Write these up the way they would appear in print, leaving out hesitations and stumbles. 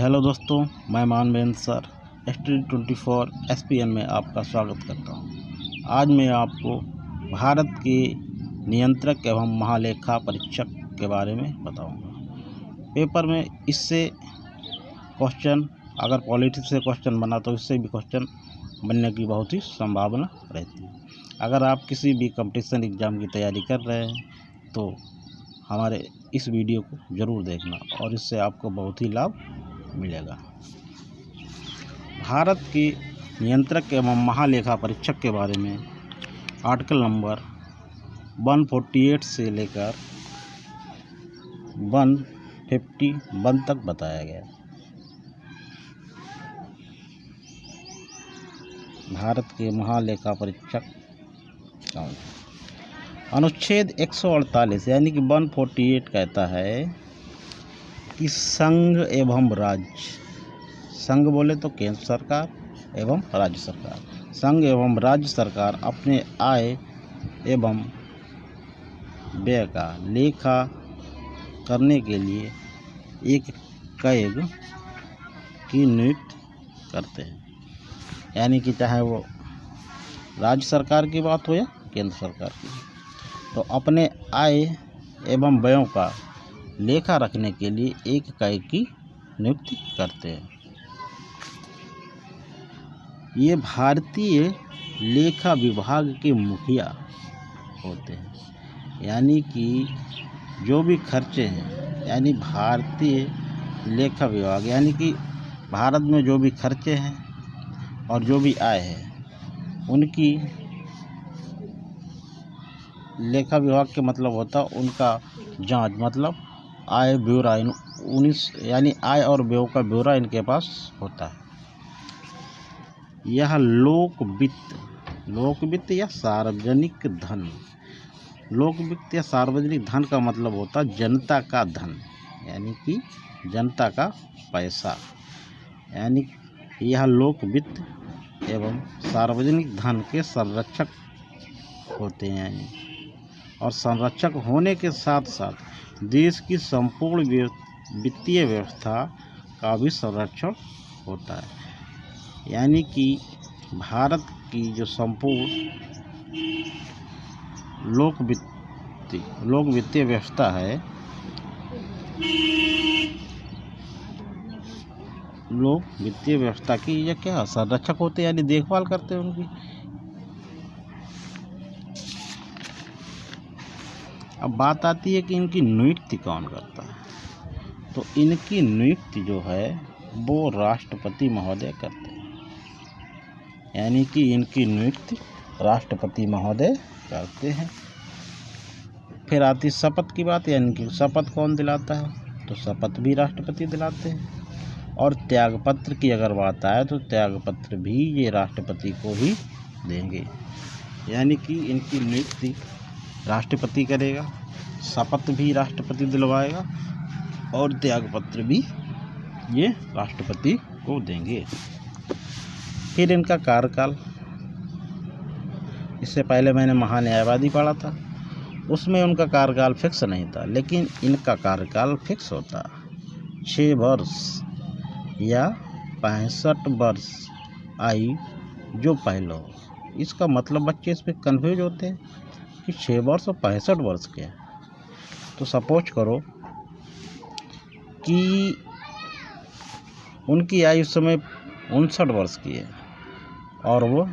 Hello दोस्तों, मैं Manvendra sir STD24 SPN में आपका स्वागत करता हूं। आज मैं आपको भारत के नियंत्रक एवं महालेखा परीक्षक के बारे में बताऊंगा। पेपर में इससे क्वेश्चन, अगर पॉलिटिक्स से क्वेश्चन बना तो इससे भी क्वेश्चन बनने की बहुत ही संभावना रहती है। अगर आप किसी भी कंपटीशन एग्ज़ाम की तैयारी कर रहे हैं तो हमारे इस वीडियो को ज़रूर देखना और इससे आपको बहुत ही लाभ मिलेगा। भारत के नियंत्रक एवं महालेखा परीक्षक के बारे में आर्टिकल नंबर 148 से लेकर 151 तक बताया गया। भारत के महालेखा परीक्षक कौन है? अनुच्छेद 148 यानी कि 148 कहता है कि संघ एवं राज्य, संघ बोले तो केंद्र सरकार एवं राज्य सरकार, संघ एवं राज्य सरकार अपने आय एवं व्यय का लेखा करने के लिए एक कैग की नियुक्ति करते हैं। यानी कि चाहे वो राज्य सरकार की बात हो या केंद्र सरकार की, तो अपने आय एवं व्ययों का लेखा रखने के लिए एक कैग की नियुक्ति करते हैं। ये भारतीय लेखा विभाग के मुखिया होते हैं। यानी कि जो भी खर्चे हैं, यानी भारतीय लेखा विभाग, यानी कि भारत में जो भी खर्चे हैं और जो भी आय है उनकी लेखा विभाग के मतलब होता उनका जांच, मतलब आय ब्यौरा 19 यानी आय और व्यय का ब्यौरा इनके पास होता है। यह लोक वित्त या सार्वजनिक धन, लोक वित्त या सार्वजनिक धन का मतलब होता जनता का धन, यानी कि जनता का पैसा। यानी यह लोक वित्त एवं सार्वजनिक धन के संरक्षक होते हैं। यानी और संरक्षक होने के साथ साथ देश की संपूर्ण वित्तीय व्यवस्था का भी संरक्षण होता है। यानी कि भारत की जो संपूर्ण लोक वित्तीय व्यवस्था है, लोक वित्तीय व्यवस्था की ये क्या संरक्षक होते हैं, यानी देखभाल करते हैं उनकी। अब बात आती है कि इनकी नियुक्ति कौन करता है। तो इनकी नियुक्ति जो है वो राष्ट्रपति महोदय करते हैं। यानी कि इनकी नियुक्ति राष्ट्रपति महोदय करते हैं। फिर आती शपथ की बात, यानी कि शपथ कौन दिलाता है, तो शपथ भी राष्ट्रपति दिलाते हैं। और त्यागपत्र की अगर बात आए तो त्यागपत्र भी ये राष्ट्रपति को ही देंगे। यानी कि इनकी नियुक्ति राष्ट्रपति करेगा, शपथ भी राष्ट्रपति दिलवाएगा और त्यागपत्र भी ये राष्ट्रपति को देंगे। फिर इनका कार्यकाल, इससे पहले मैंने महान्यायवादी पढ़ा था, उसमें उनका कार्यकाल फिक्स नहीं था, लेकिन इनका कार्यकाल फिक्स होता 6 वर्ष या 65 वर्ष आयु जो पहले हो। इसका मतलब बच्चे इस पर कन्फ्यूज होते हैं कि 6 वर्ष और 65 वर्ष के हैं। तो सपोज करो कि उनकी आयु इस समय 59 वर्ष की है और वो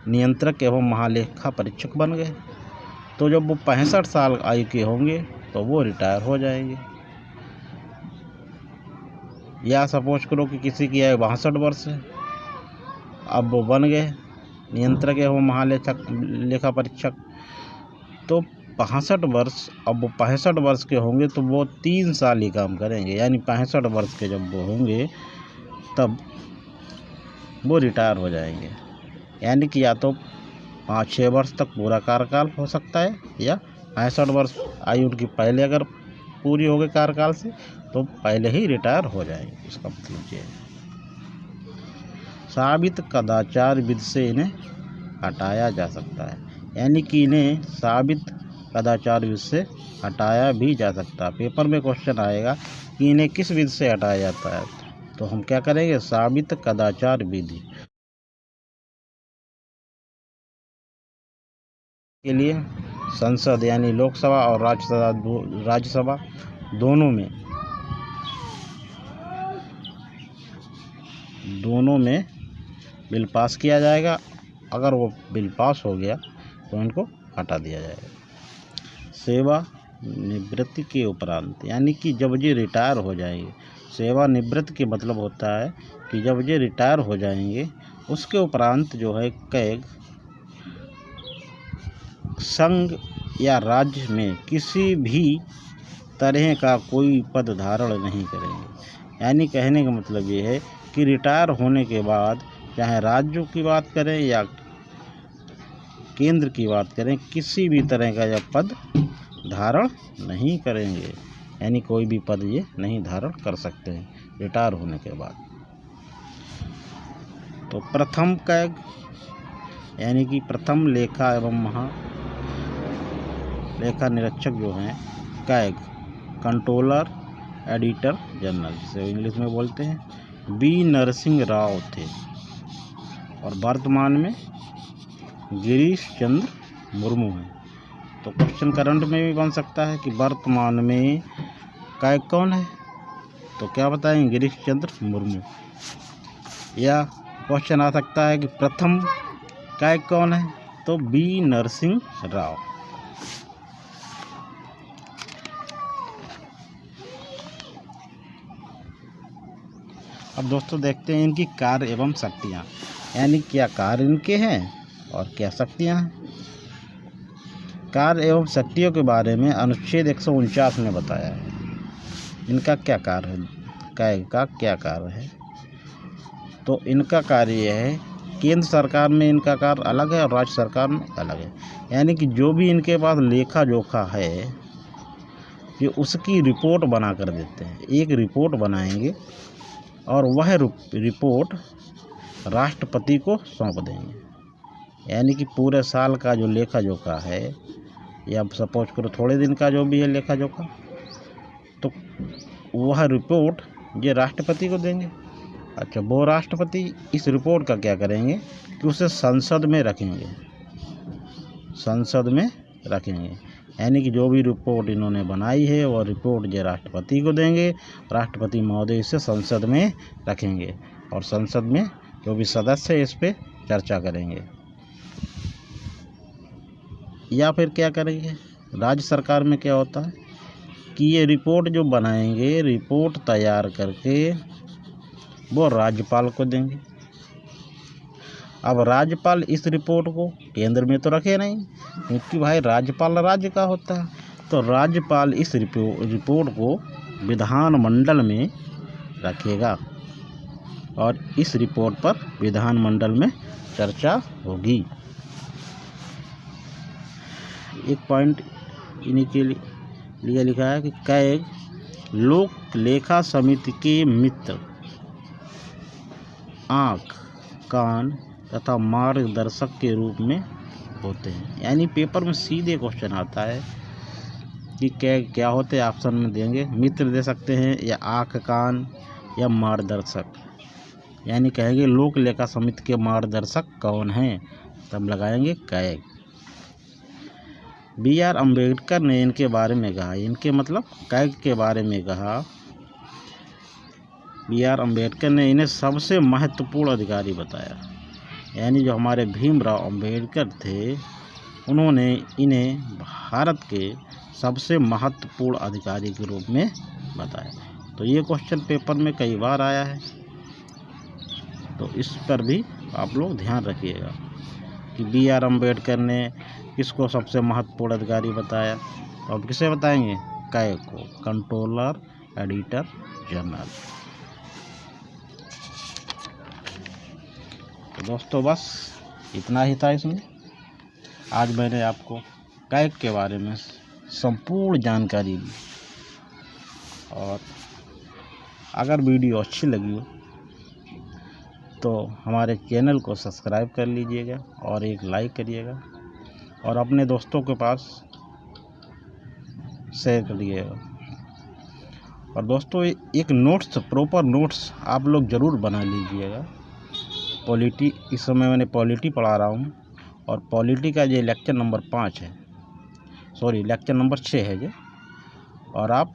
नियंत्रक एवं महालेखा परीक्षक बन गए, तो जब वो 65 साल आयु के होंगे तो वो रिटायर हो जाएंगे। या सपोज करो कि किसी की आयु 62 वर्ष है, अब वो बन गए नियंत्रक एवं महालेखा परीक्षक, तो 65 वर्ष, अब वो 65 वर्ष के होंगे तो वो 3 साल ही काम करेंगे। यानी 65 वर्ष के जब वो होंगे तब वो रिटायर हो जाएंगे। यानी कि या तो 5-6 वर्ष तक पूरा कार्यकाल हो सकता है, या 65 वर्ष आयु उनकी पहले अगर पूरी हो गई कार्यकाल से तो पहले ही रिटायर हो जाएंगे। इसका मतलब ये है। साबित कदाचार विधि से इन्हें हटाया जा सकता है। यानी कि इन्हें साबित कदाचार विधि से हटाया भी जा सकता है। पेपर में क्वेश्चन आएगा कि इन्हें किस विधि से हटाया जाता है, तो हम क्या करेंगे, साबित कदाचार विधि के लिए संसद यानी लोकसभा और राज्यसभा दोनों में बिल पास किया जाएगा। अगर वो बिल पास हो गया तो इनको हटा दिया जाएगा। सेवा निवृत्ति के उपरांत यानी कि जब ये रिटायर हो जाएंगे, सेवानिवृत्ति के मतलब होता है कि जब ये रिटायर हो जाएंगे उसके उपरांत जो है कैग संघ या राज्य में किसी भी तरह का कोई पद धारण नहीं करेंगे। यानी कहने का मतलब ये है कि रिटायर होने के बाद चाहे राज्यों की बात करें या केंद्र की बात करें, किसी भी तरह का यह पद धारण नहीं करेंगे। यानी कोई भी पद ये नहीं धारण कर सकते हैं रिटायर होने के बाद। तो प्रथम कैग यानी कि प्रथम लेखा एवं लेखा निरीक्षक जो हैं कैग कंट्रोलर एडिटर जनरल, जिसे इंग्लिश में बोलते हैं, बी नरसिंह राव थे और वर्तमान में गिरीश चंद्र मुर्मू हैं। तो क्वेश्चन करंट में भी बन सकता है कि वर्तमान में कैग कौन है, तो क्या बताएंगे, गिरीश चंद्र मुर्मू। या क्वेश्चन आ सकता है कि प्रथम कैग कौन है, तो बी नरसिंह राव। अब दोस्तों देखते हैं इनकी कार्य एवं शक्तियाँ, यानी क्या कार्य इनके हैं और क्या शक्तियाँ हैं। कार्य एवं शक्तियों के बारे में अनुच्छेद 149 में बताया है। इनका क्या कार्य है, कैग का क्या कार्य है, तो इनका कार्य यह है, केंद्र सरकार में इनका कार्य अलग है और राज्य सरकार में अलग है। यानी कि जो भी इनके पास लेखा जोखा है ये उसकी रिपोर्ट बना कर देते हैं। एक रिपोर्ट बनाएंगे और वह रिपोर्ट राष्ट्रपति को सौंप देंगे। यानी कि पूरे साल का जो लेखा जोखा है या सपोज करो थोड़े दिन का जो भी है लेखा जोखा, तो वह रिपोर्ट ये राष्ट्रपति को देंगे। अच्छा, वो राष्ट्रपति इस रिपोर्ट का क्या करेंगे कि उसे संसद में रखेंगे, संसद में रखेंगे। यानी कि जो भी रिपोर्ट इन्होंने बनाई है वह रिपोर्ट ये राष्ट्रपति को देंगे, राष्ट्रपति महोदय इसे संसद में रखेंगे और संसद में जो भी सदस्य है इस पर चर्चा करेंगे। या फिर क्या करेंगे, राज्य सरकार में क्या होता है कि ये रिपोर्ट जो बनाएंगे, रिपोर्ट तैयार करके वो राज्यपाल को देंगे। अब राज्यपाल इस रिपोर्ट को केंद्र में तो रखे नहीं, क्योंकि भाई राज्यपाल राज्य का होता है, तो राज्यपाल इस रिपोर्ट को विधानमंडल में रखेगा और इस रिपोर्ट पर विधानमंडल में चर्चा होगी। एक पॉइंट इन्हीं के लिए लिखा है कि कैग लोक लेखा समिति के मित्र, आँख, कान तथा मार्गदर्शक के रूप में होते हैं। यानी पेपर में सीधे क्वेश्चन आता है कि क्या होते हैं, ऑप्शन में देंगे, मित्र दे सकते हैं या आँख, कान या मार्गदर्शक। यानी कहेंगे लोक लेखा समिति के मार्गदर्शक कौन हैं, तब लगाएंगे कैग। बी आर अम्बेडकर ने इनके बारे में कहा, इनके मतलब कैग के बारे में कहा, बी आर अम्बेडकर ने इन्हें सबसे महत्वपूर्ण अधिकारी बताया। यानी जो हमारे भीमराव अम्बेडकर थे उन्होंने इन्हें भारत के सबसे महत्वपूर्ण अधिकारी के रूप में बताया। तो ये क्वेश्चन पेपर में कई बार आया है, तो इस पर भी आप लोग ध्यान रखिएगा कि बी आर अम्बेडकर ने किसको सबसे महत्वपूर्ण अधिकारी बताया। तो अब किसे बताएंगे, कैग को, कंट्रोलर एडिटर जनरल। तो दोस्तों बस इतना ही था इसमें। आज मैंने आपको कैग के बारे में संपूर्ण जानकारी दी, और अगर वीडियो अच्छी लगी हो तो हमारे चैनल को सब्सक्राइब कर लीजिएगा और एक लाइक करिएगा और अपने दोस्तों के पास शेयर करिएगा। और दोस्तों एक नोट्स, प्रॉपर नोट्स आप लोग ज़रूर बना लीजिएगा। पॉलिटी, इस समय मैंने पॉलिटी पढ़ा रहा हूँ और पॉलिटी का ये लेक्चर नंबर 5 है, सॉरी लेक्चर नंबर 6 है ये। और आप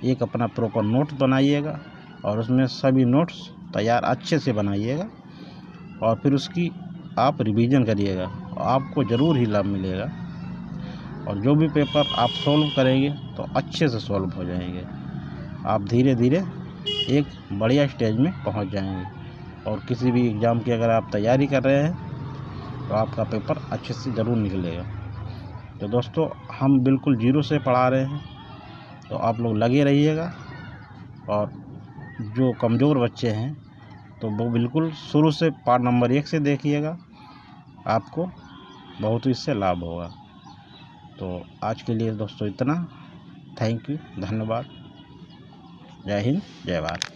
एक अपना प्रॉपर नोट बनाइएगा और उसमें सभी नोट्स तैयार अच्छे से बनाइएगा और फिर उसकी आप रिवीजन करिएगा, आपको ज़रूर ही लाभ मिलेगा। और जो भी पेपर आप सॉल्व करेंगे तो अच्छे से सॉल्व हो जाएंगे, आप धीरे धीरे एक बढ़िया स्टेज में पहुंच जाएंगे। और किसी भी एग्ज़ाम की अगर आप तैयारी कर रहे हैं तो आपका पेपर अच्छे से ज़रूर निकलेगा। तो दोस्तों हम बिल्कुल जीरो से पढ़ा रहे हैं, तो आप लोग लगे रहिएगा। और जो कमज़ोर बच्चे हैं तो वो बिल्कुल शुरू से पार्ट नंबर 1 से देखिएगा, आपको बहुत ही इससे लाभ होगा। तो आज के लिए दोस्तों इतना। थैंक यू, धन्यवाद। जय हिंद, जय भारत।